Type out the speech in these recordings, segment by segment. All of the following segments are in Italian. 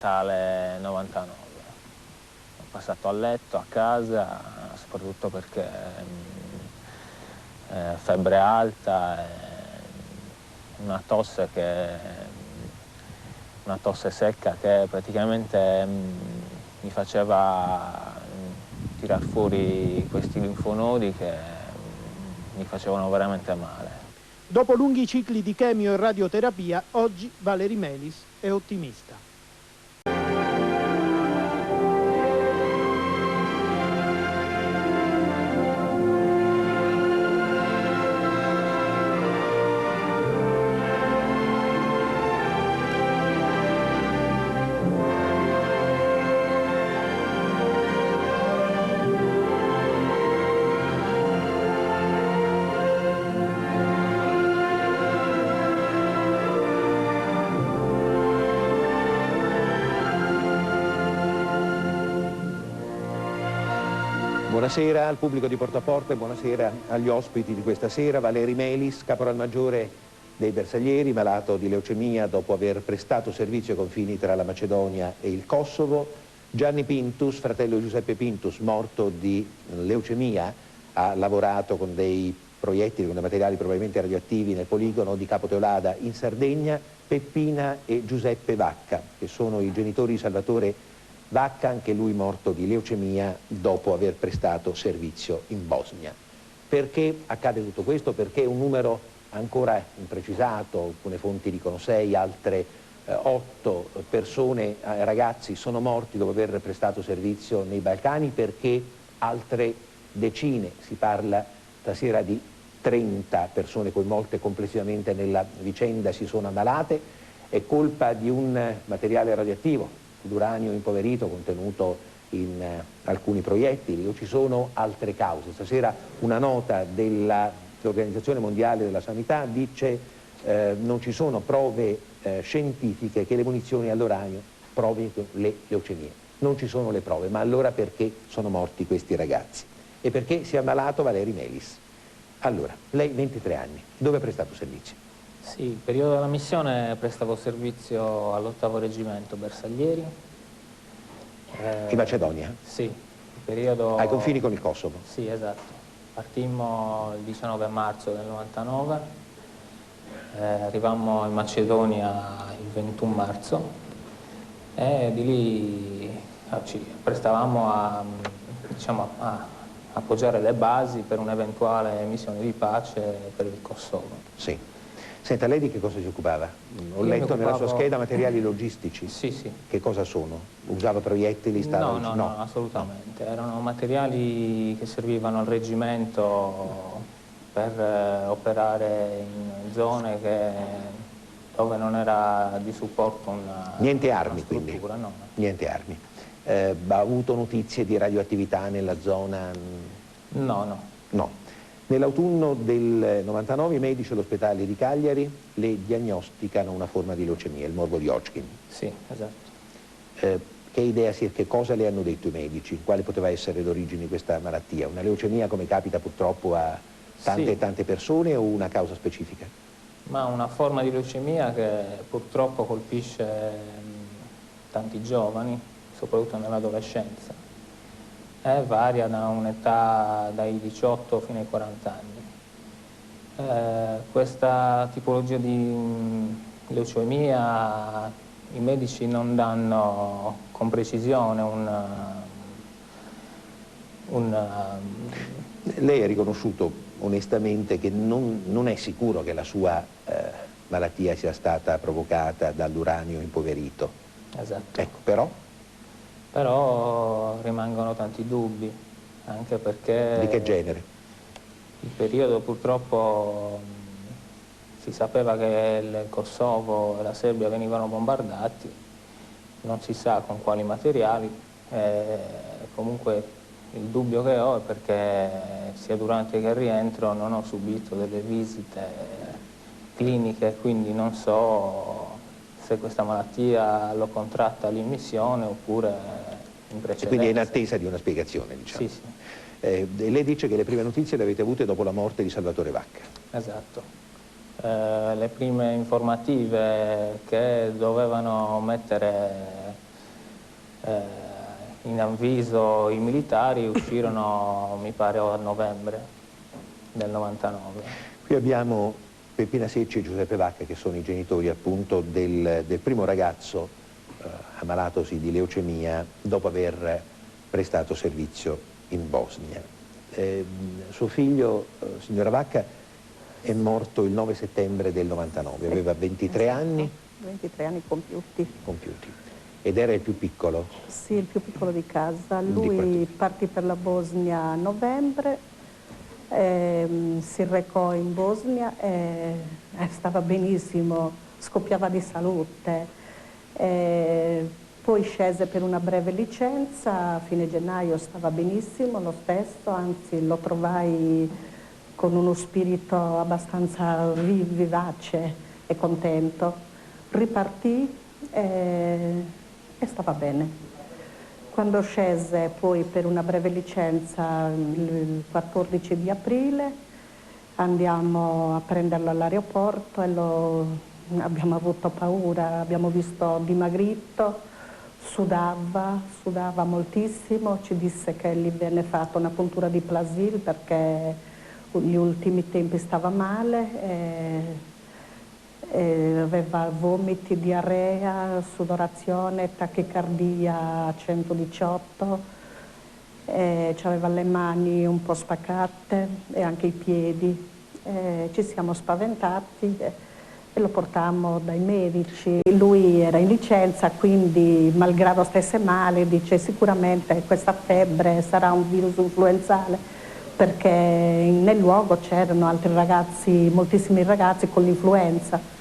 Tale 99. Ho passato a letto, a casa, soprattutto perché febbre alta, una tosse secca che praticamente mi faceva tirar fuori questi linfonodi che mi facevano veramente male. Dopo lunghi cicli di chemio e radioterapia, oggi Valeri Melis è ottimista. Buonasera al pubblico di Porta a Porta e buonasera agli ospiti di questa sera. Valeri Melis, caporalmaggiore dei Bersaglieri, malato di leucemia dopo aver prestato servizio ai confini tra la Macedonia e il Kosovo. Gianni Pintus, fratello di Giuseppe Pintus, morto di leucemia, ha lavorato con dei proiettili, con dei materiali probabilmente radioattivi nel poligono di Capo Teulada in Sardegna. Peppina e Giuseppe Vacca, che sono i genitori di Salvatore Vacca, anche lui morto di leucemia dopo aver prestato servizio in Bosnia. Perché accade tutto questo? Perché un numero ancora imprecisato, alcune fonti dicono 6, altre 8 persone, ragazzi sono morti dopo aver prestato servizio nei Balcani, perché altre decine, si parla stasera di 30 persone coinvolte complessivamente nella vicenda, si sono ammalate. È colpa di un materiale radioattivo, l'uranio impoverito contenuto in alcuni proiettili, o ci sono altre cause? Stasera una nota dell'Organizzazione Mondiale della Sanità dice non ci sono prove scientifiche che le munizioni all'uranio provocano le leucemie. Non ci sono le prove, ma allora perché sono morti questi ragazzi? E perché si è ammalato Valeri Melis? Allora, lei 23 anni, dove ha prestato servizio? Sì, il periodo della missione prestavo servizio all'8° reggimento Bersaglieri. In Macedonia? Sì, il periodo... Ai confini con il Kosovo? Sì, esatto. Partimmo il 19 marzo del 99, arrivammo in Macedonia il 21 marzo e di lì ci prestavamo a appoggiare le basi per un'eventuale missione di pace per il Kosovo. Sì. Senta, lei di che cosa si occupava? Ho letto nella sua scheda materiali logistici. Sì, sì. Che cosa sono? Usava proiettili? No, assolutamente. Erano materiali che servivano al reggimento per operare in zone dove non era di supporto Niente armi, una struttura, quindi? no. Niente armi. Ha avuto notizie di radioattività nella zona? No. No. Nell'autunno del 99 i medici all'ospedale di Cagliari le diagnosticano una forma di leucemia, il morbo di Hodgkin. Sì, esatto. Che idea che cosa le hanno detto i medici? Quale poteva essere l'origine di questa malattia? Una leucemia come capita purtroppo a tante e tante persone o una causa specifica? Ma una forma di leucemia che purtroppo colpisce tanti giovani, soprattutto nell'adolescenza. Varia da un'età dai 18 fino ai 40 anni. Questa tipologia di leucemia i medici non danno con precisione Lei ha riconosciuto onestamente che non è sicuro che la sua malattia sia stata provocata dall'uranio impoverito. Esatto. Ecco, però? Però rimangono tanti dubbi, anche perché... Di che genere? Il periodo purtroppo si sapeva che il Kosovo e la Serbia venivano bombardati, non si sa con quali materiali, comunque il dubbio che ho è perché sia durante che al rientro non ho subito delle visite cliniche, quindi non so se questa malattia l'ho contratta lì in missione oppure in precedenza. E quindi è in attesa di una spiegazione, diciamo. Sì. Lei dice che le prime notizie le avete avute dopo la morte di Salvatore Vacca. Esatto. Le prime informative che dovevano mettere In avviso i militari uscirono, mi pare, a novembre del 99. Qui abbiamo Peppina Secci e Giuseppe Vacca, che sono i genitori appunto del primo ragazzo ammalatosi di leucemia dopo aver prestato servizio in Bosnia. Suo figlio, signora Vacca, è morto il 9 settembre del 99, aveva 23 anni. 23 anni compiuti. Ed era il più piccolo? Sì, il più piccolo di casa. Lui partì per la Bosnia a novembre, si recò in Bosnia, stava benissimo, scoppiava di salute. Poi scese per una breve licenza, a fine gennaio stava benissimo lo stesso, anzi lo trovai con uno spirito abbastanza vivace e contento. Ripartì e stava bene. Quando scese poi per una breve licenza il 14 di aprile, andiamo a prenderlo all'aeroporto e abbiamo avuto paura, abbiamo visto dimagrito, sudava moltissimo, ci disse che gli venne fatta una puntura di Plasil perché gli ultimi tempi stava male. Aveva vomiti, diarrea, sudorazione, tachicardia a 118, aveva le mani un po' spaccate e anche i piedi. Ci siamo spaventati e lo portammo dai medici. Lui era in licenza, quindi malgrado stesse male dice sicuramente questa febbre sarà un virus influenzale, perché nel luogo c'erano altri ragazzi, moltissimi ragazzi con l'influenza.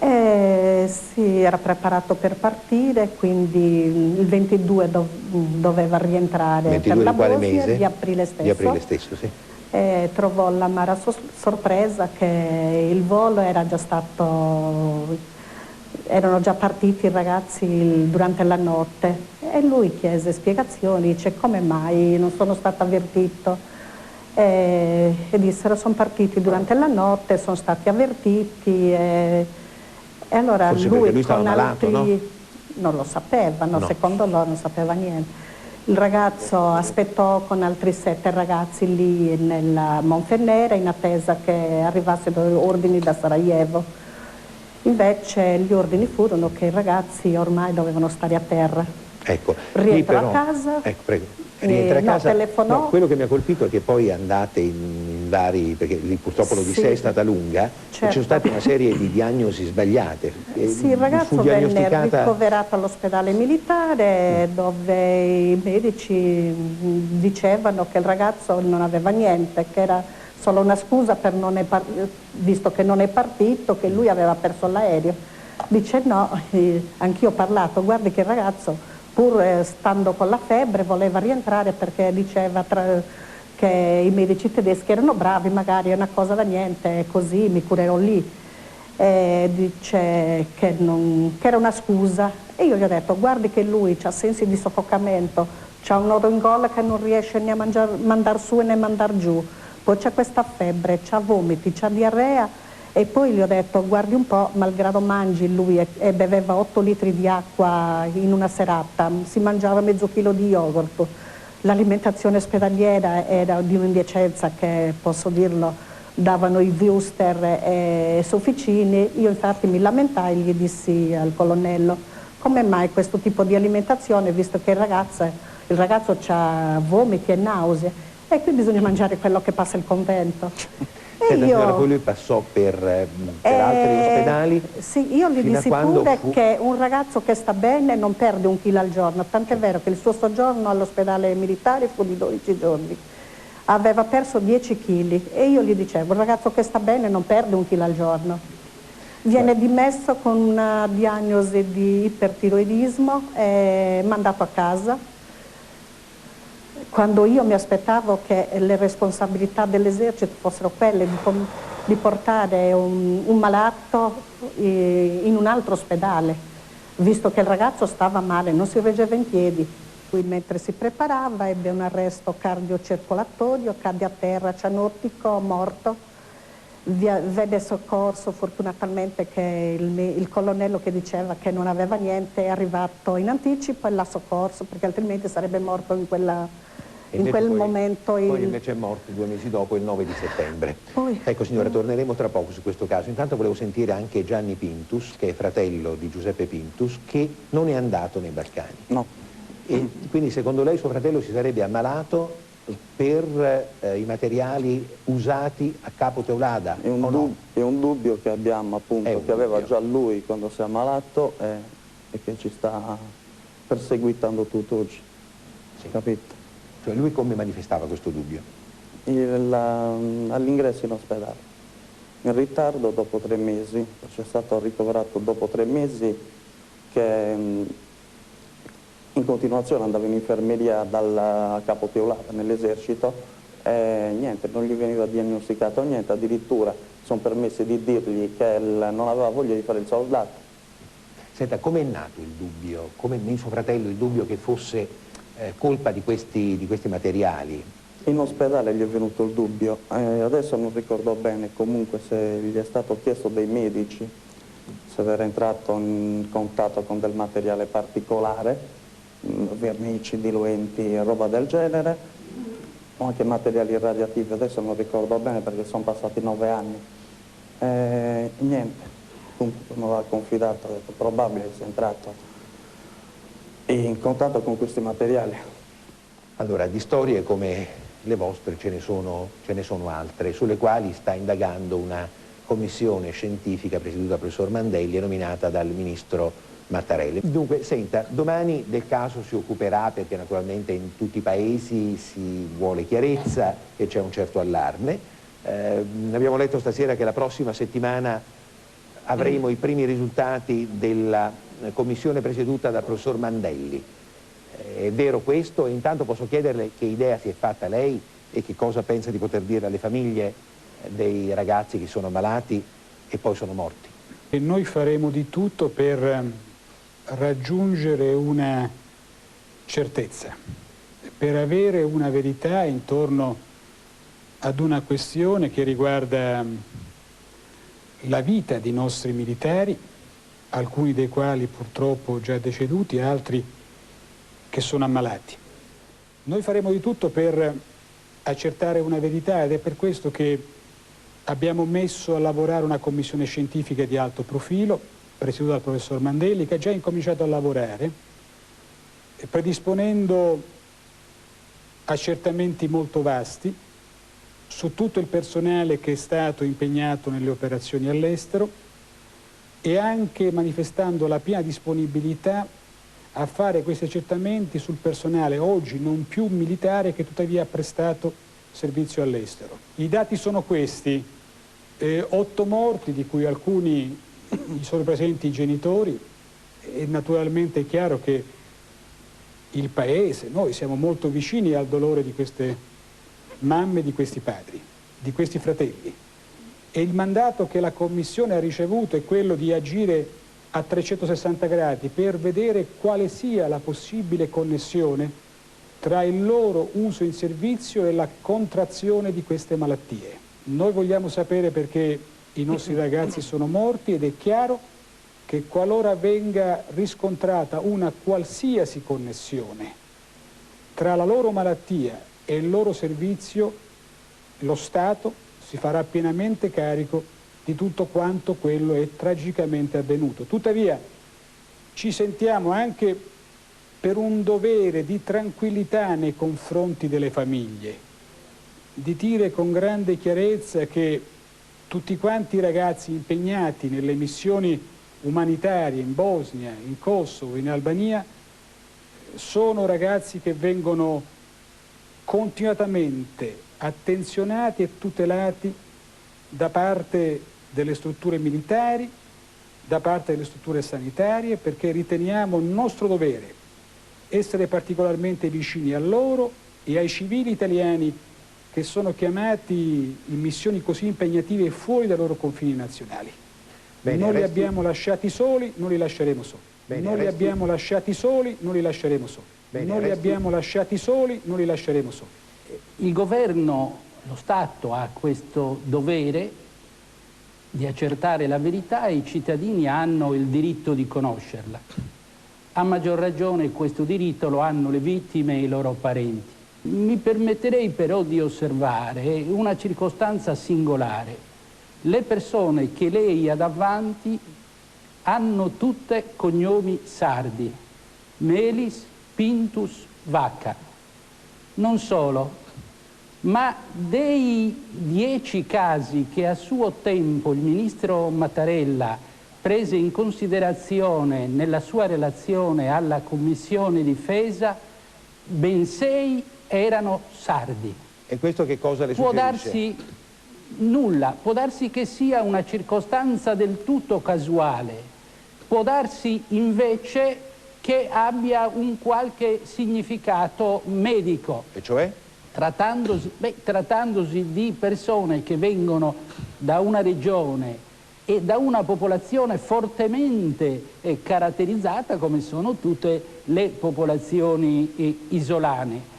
Si era preparato per partire, quindi il 22 doveva rientrare 22 per la di quale Bosnia, mese? di aprile stesso. Di aprile stesso, sì. Trovò l'amara sorpresa che il volo era già stato, erano già partiti i ragazzi durante la notte e lui chiese spiegazioni, dice come mai non sono stato avvertito, e dissero sono partiti durante la notte, sono stati avvertiti e allora forse lui stava malato, no? Non lo sapeva, no? Secondo loro non sapeva niente. Il ragazzo aspettò con altri 7 ragazzi lì nella Monfenera in attesa che arrivassero ordini da Sarajevo. Invece gli ordini furono che i ragazzi ormai dovevano stare a terra. Ecco, Rientra a casa. Ecco, prego. Rientra a casa. Telefonò. No, quello che mi ha colpito è che poi andate in vari, perché lì purtroppo l'odissea è stata lunga, certo. E ci sono state una serie di diagnosi sbagliate. Sì, il ragazzo venne ricoverato all'ospedale militare dove i medici dicevano che il ragazzo non aveva niente, che era solo una scusa per visto che non è partito, che lui aveva perso l'aereo. Dice no, anch'io ho parlato, guardi che il ragazzo pur stando con la febbre voleva rientrare perché diceva che i medici tedeschi erano bravi, magari è una cosa da niente, così mi curerò lì. Dice che era una scusa e io gli ho detto guardi che lui ha sensi di soffocamento, c'ha un nodo in gola che non riesce né a mandar su né a mandar giù, poi c'ha questa febbre, c'ha vomiti, c'ha diarrea. E poi gli ho detto guardi un po', malgrado mangi lui e beveva 8 litri di acqua in una serata, si mangiava mezzo chilo di yogurt, l'alimentazione ospedaliera era di un'indecenza che, posso dirlo, davano i wuster e sofficini. Io infatti mi lamentai e gli dissi al colonnello come mai questo tipo di alimentazione, visto che il ragazzo ha vomiti e nausea e qui bisogna mangiare quello che passa il convento. Signora, poi lui passò per altri ospedali? Sì, io gli dissi pure che un ragazzo che sta bene non perde 1 chilo al giorno, tant'è vero che il suo soggiorno all'ospedale militare fu di 12 giorni. Aveva perso 10 kg e io gli dicevo, un ragazzo che sta bene non perde 1 chilo al giorno. Viene dimesso con una diagnosi di ipertiroidismo e mandato a casa. Quando io mi aspettavo che le responsabilità dell'esercito fossero quelle di portare un malato in un altro ospedale, visto che il ragazzo stava male, non si reggeva in piedi. Lui mentre si preparava ebbe un arresto cardiocircolatorio, cadde a terra cianotico, morto. vede soccorso, fortunatamente che il colonnello che diceva che non aveva niente è arrivato in anticipo e l'ha soccorso, perché altrimenti sarebbe morto in quel momento. Poi invece è morto 2 mesi dopo, il 9 di settembre. Ecco signora, torneremo tra poco su questo caso. Intanto volevo sentire anche Gianni Pintus, che è fratello di Giuseppe Pintus, che non è andato nei Balcani. No. E quindi secondo lei suo fratello si sarebbe ammalato per i materiali usati a Capo Teulada? È un dubbio che abbiamo, appunto, che aveva già lui quando si è ammalato e che ci sta perseguitando tutt'oggi. Sì. Capito? Cioè lui come manifestava questo dubbio? All'ingresso in ospedale, in ritardo dopo 3 mesi, c'è stato ricoverato dopo 3 mesi, che in continuazione andava in infermeria dal Capo Teulada nell'esercito e niente, non gli veniva diagnosticato niente, addirittura sono permessi di dirgli che non aveva voglia di fare il soldato. Senta, com'è nato il dubbio, come in suo fratello il dubbio che fosse colpa di questi materiali? In ospedale gli è venuto il dubbio, adesso non ricordo bene, comunque se gli è stato chiesto dai medici se era entrato in contatto con del materiale particolare, vernici, diluenti e roba del genere, o anche materiali radioattivi, adesso non ricordo bene perché sono passati 9 anni. Niente, appunto mi aveva confidato, ha detto probabile sia entrato in contatto con questi materiali. Allora, di storie come le vostre ce ne sono altre, sulle quali sta indagando una commissione scientifica presieduta dal professor Mandelli e nominata dal ministro Mattarelli. Dunque, senta, domani del caso si occuperà, perché naturalmente in tutti i paesi si vuole chiarezza e c'è un certo allarme. Abbiamo letto stasera che la prossima settimana avremo i primi risultati della commissione presieduta dal professor Mandelli. È vero questo? E intanto posso chiederle che idea si è fatta lei e che cosa pensa di poter dire alle famiglie dei ragazzi che sono ammalati e poi sono morti? E noi faremo di tutto per raggiungere una certezza, per avere una verità intorno ad una questione che riguarda la vita di nostri militari, alcuni dei quali purtroppo già deceduti, altri che sono ammalati. Noi faremo di tutto per accertare una verità ed è per questo che abbiamo messo a lavorare una commissione scientifica di alto profilo, presieduta dal professor Mandelli, che ha già incominciato a lavorare, predisponendo accertamenti molto vasti su tutto il personale che è stato impegnato nelle operazioni all'estero e anche manifestando la piena disponibilità a fare questi accertamenti sul personale oggi non più militare che tuttavia ha prestato servizio all'estero. I dati sono questi: 8 morti, di cui alcuni sono presenti i genitori, e naturalmente è chiaro che il Paese, noi siamo molto vicini al dolore di queste mamme, di questi padri, di questi fratelli. E il mandato che la Commissione ha ricevuto è quello di agire a 360 gradi per vedere quale sia la possibile connessione tra il loro uso in servizio e la contrazione di queste malattie. Noi vogliamo sapere perché i nostri ragazzi sono morti ed è chiaro che qualora venga riscontrata una qualsiasi connessione tra la loro malattia e il loro servizio, lo Stato si farà pienamente carico di tutto quanto quello è tragicamente avvenuto. Tuttavia ci sentiamo anche per un dovere di tranquillità nei confronti delle famiglie, di dire con grande chiarezza che tutti quanti i ragazzi impegnati nelle missioni umanitarie in Bosnia, in Kosovo, in Albania, sono ragazzi che vengono continuamente attenzionati e tutelati da parte delle strutture militari, da parte delle strutture sanitarie, perché riteniamo nostro dovere essere particolarmente vicini a loro e ai civili italiani che sono chiamati in missioni così impegnative fuori dai loro confini nazionali. Bene, non li abbiamo lasciati soli, non li lasceremo soli. Bene, non li abbiamo lasciati soli, non li lasceremo soli. Bene, non li abbiamo lasciati soli, non li lasceremo soli. Il governo, lo Stato ha questo dovere di accertare la verità e i cittadini hanno il diritto di conoscerla. A maggior ragione questo diritto lo hanno le vittime e i loro parenti. Mi permetterei però di osservare una circostanza singolare. Le persone che lei ha davanti hanno tutte cognomi sardi: Melis, Pintus, Vacca. Non solo, ma dei 10 casi che a suo tempo il ministro Mattarella prese in considerazione nella sua relazione alla Commissione Difesa, ben 6 erano sardi. E questo che cosa le Può suggerisce? darsi nulla, può darsi che sia una circostanza del tutto casuale, può darsi invece che abbia un qualche significato medico. E cioè? Trattandosi di persone che vengono da una regione e da una popolazione fortemente caratterizzata come sono tutte le popolazioni isolane.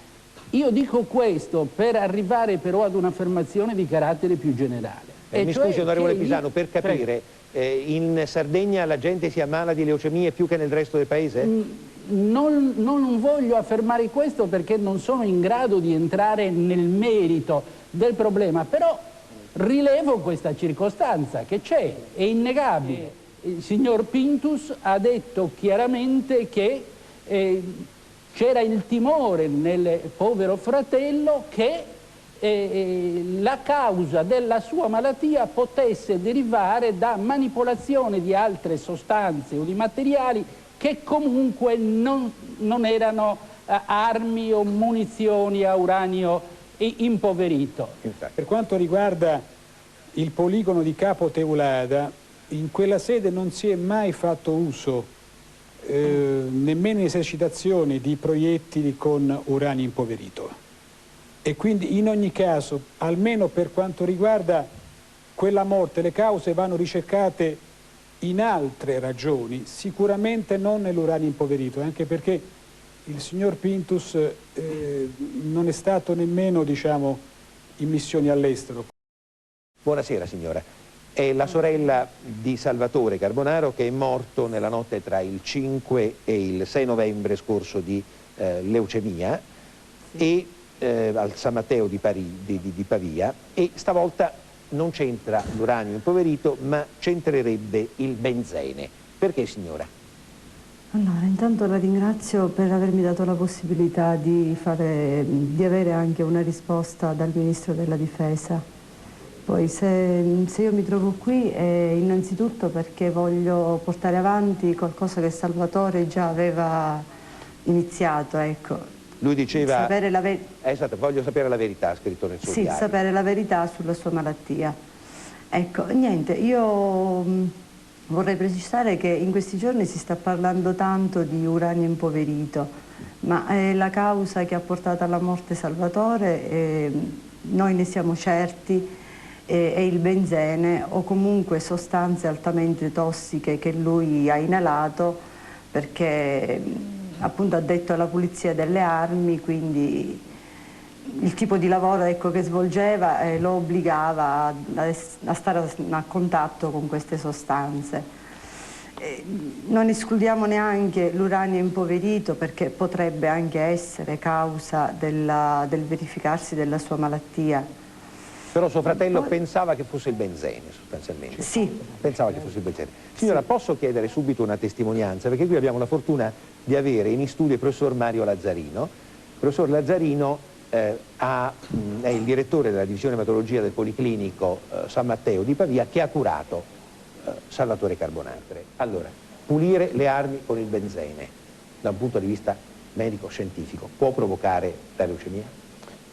Io dico questo per arrivare però ad un'affermazione di carattere più generale. Mi scusi, onorevole Pisano, per capire, in Sardegna la gente si ammala di leucemie più che nel resto del paese? Non voglio affermare questo perché non sono in grado di entrare nel merito del problema, però rilevo questa circostanza che c'è, è innegabile. Il signor Pintus ha detto chiaramente che c'era il timore nel povero fratello che la causa della sua malattia potesse derivare da manipolazione di altre sostanze o di materiali che comunque non erano armi o munizioni a uranio impoverito. Per quanto riguarda il poligono di Capo Teulada, in quella sede non si è mai fatto uso nemmeno in esercitazione di proiettili con uranio impoverito, e quindi in ogni caso, almeno per quanto riguarda quella morte, le cause vanno ricercate in altre ragioni, sicuramente non nell'uranio impoverito, anche perché il signor Pintus non è stato nemmeno, diciamo, in missioni all'estero. Buonasera signora. È la sorella di Salvatore Carbonaro che è morto nella notte tra il 5 e il 6 novembre scorso di leucemia e al San Matteo di Pavia, e stavolta non c'entra l'uranio impoverito ma c'entrerebbe il benzene. Perché signora? Allora, intanto la ringrazio per avermi dato la possibilità di avere anche una risposta dal Ministro della Difesa. Poi se io mi trovo qui è innanzitutto perché voglio portare avanti qualcosa che Salvatore già aveva iniziato, ecco. Lui diceva, esatto, voglio sapere la verità, ha scritto nel suo diario. Sì, sapere la verità sulla sua malattia. Ecco, niente, io vorrei precisare che in questi giorni si sta parlando tanto di uranio impoverito, ma la causa che ha portato alla morte Salvatore, noi ne siamo certi, è il benzene o comunque sostanze altamente tossiche che lui ha inalato, perché appunto addetto alla pulizia delle armi, quindi il tipo di lavoro, ecco, che svolgeva lo obbligava a stare a contatto con queste sostanze. Non escludiamo neanche l'uranio impoverito perché potrebbe anche essere causa del verificarsi della sua malattia. Però suo fratello pensava che fosse il benzene, sostanzialmente. Sì. Pensava che fosse il benzene. Signora, posso chiedere subito una testimonianza? Perché qui abbiamo la fortuna di avere in studio il professor Mario Lazzarino. Il professor Lazzarino è il direttore della divisione ematologia del Policlinico San Matteo di Pavia, che ha curato Salvatore Carbonaro. Allora, pulire le armi con il benzene, da un punto di vista medico-scientifico, può provocare la leucemia?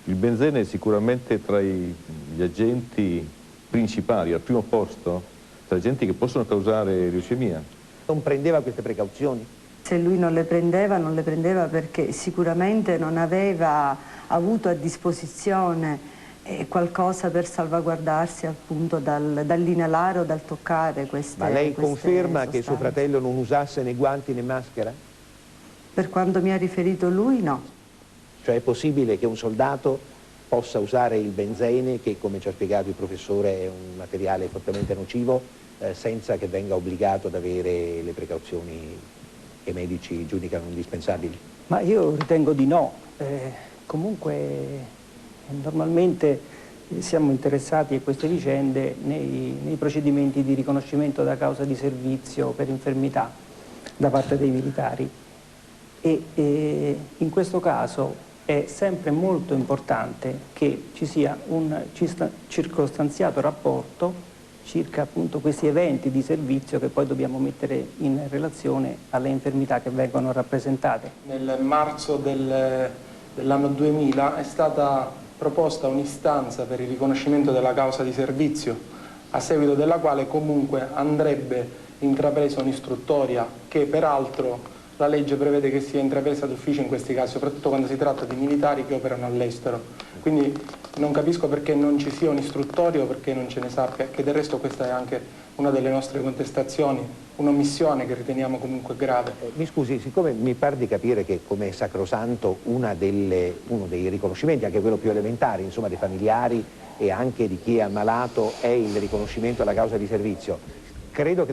Il benzene è sicuramente tra gli agenti principali, al primo posto, tra gli agenti che possono causare leucemia. Non prendeva queste precauzioni? Se lui non le prendeva perché sicuramente non aveva avuto a disposizione qualcosa per salvaguardarsi appunto dall'inalare o dal toccare queste Ma lei conferma sostanze. che suo fratello non usasse né guanti né maschera? Per quanto mi ha riferito lui, no. Cioè è possibile che un soldato possa usare il benzene, che come ci ha spiegato il professore è un materiale fortemente nocivo, senza che venga obbligato ad avere le precauzioni che i medici giudicano indispensabili? Ma io ritengo di no. Comunque normalmente siamo interessati a queste vicende nei procedimenti di riconoscimento da causa di servizio per infermità da parte dei militari e in questo caso è sempre molto importante che ci sia un circostanziato rapporto circa appunto questi eventi di servizio che poi dobbiamo mettere in relazione alle infermità che vengono rappresentate. Nel marzo dell'anno 2000 è stata proposta un'istanza per il riconoscimento della causa di servizio, a seguito della quale comunque andrebbe intrapresa un'istruttoria che peraltro la legge prevede che sia intrapresa d'ufficio in questi casi, soprattutto quando si tratta di militari che operano all'estero. Quindi non capisco perché non ci sia un'istruttoria o perché non ce ne sappia, che del resto questa è anche una delle nostre contestazioni, un'omissione che riteniamo comunque grave. Mi scusi, siccome mi pare di capire che come sacrosanto uno dei riconoscimenti, anche quello più elementare, insomma, dei familiari e anche di chi è ammalato, è il riconoscimento alla causa di servizio, credo che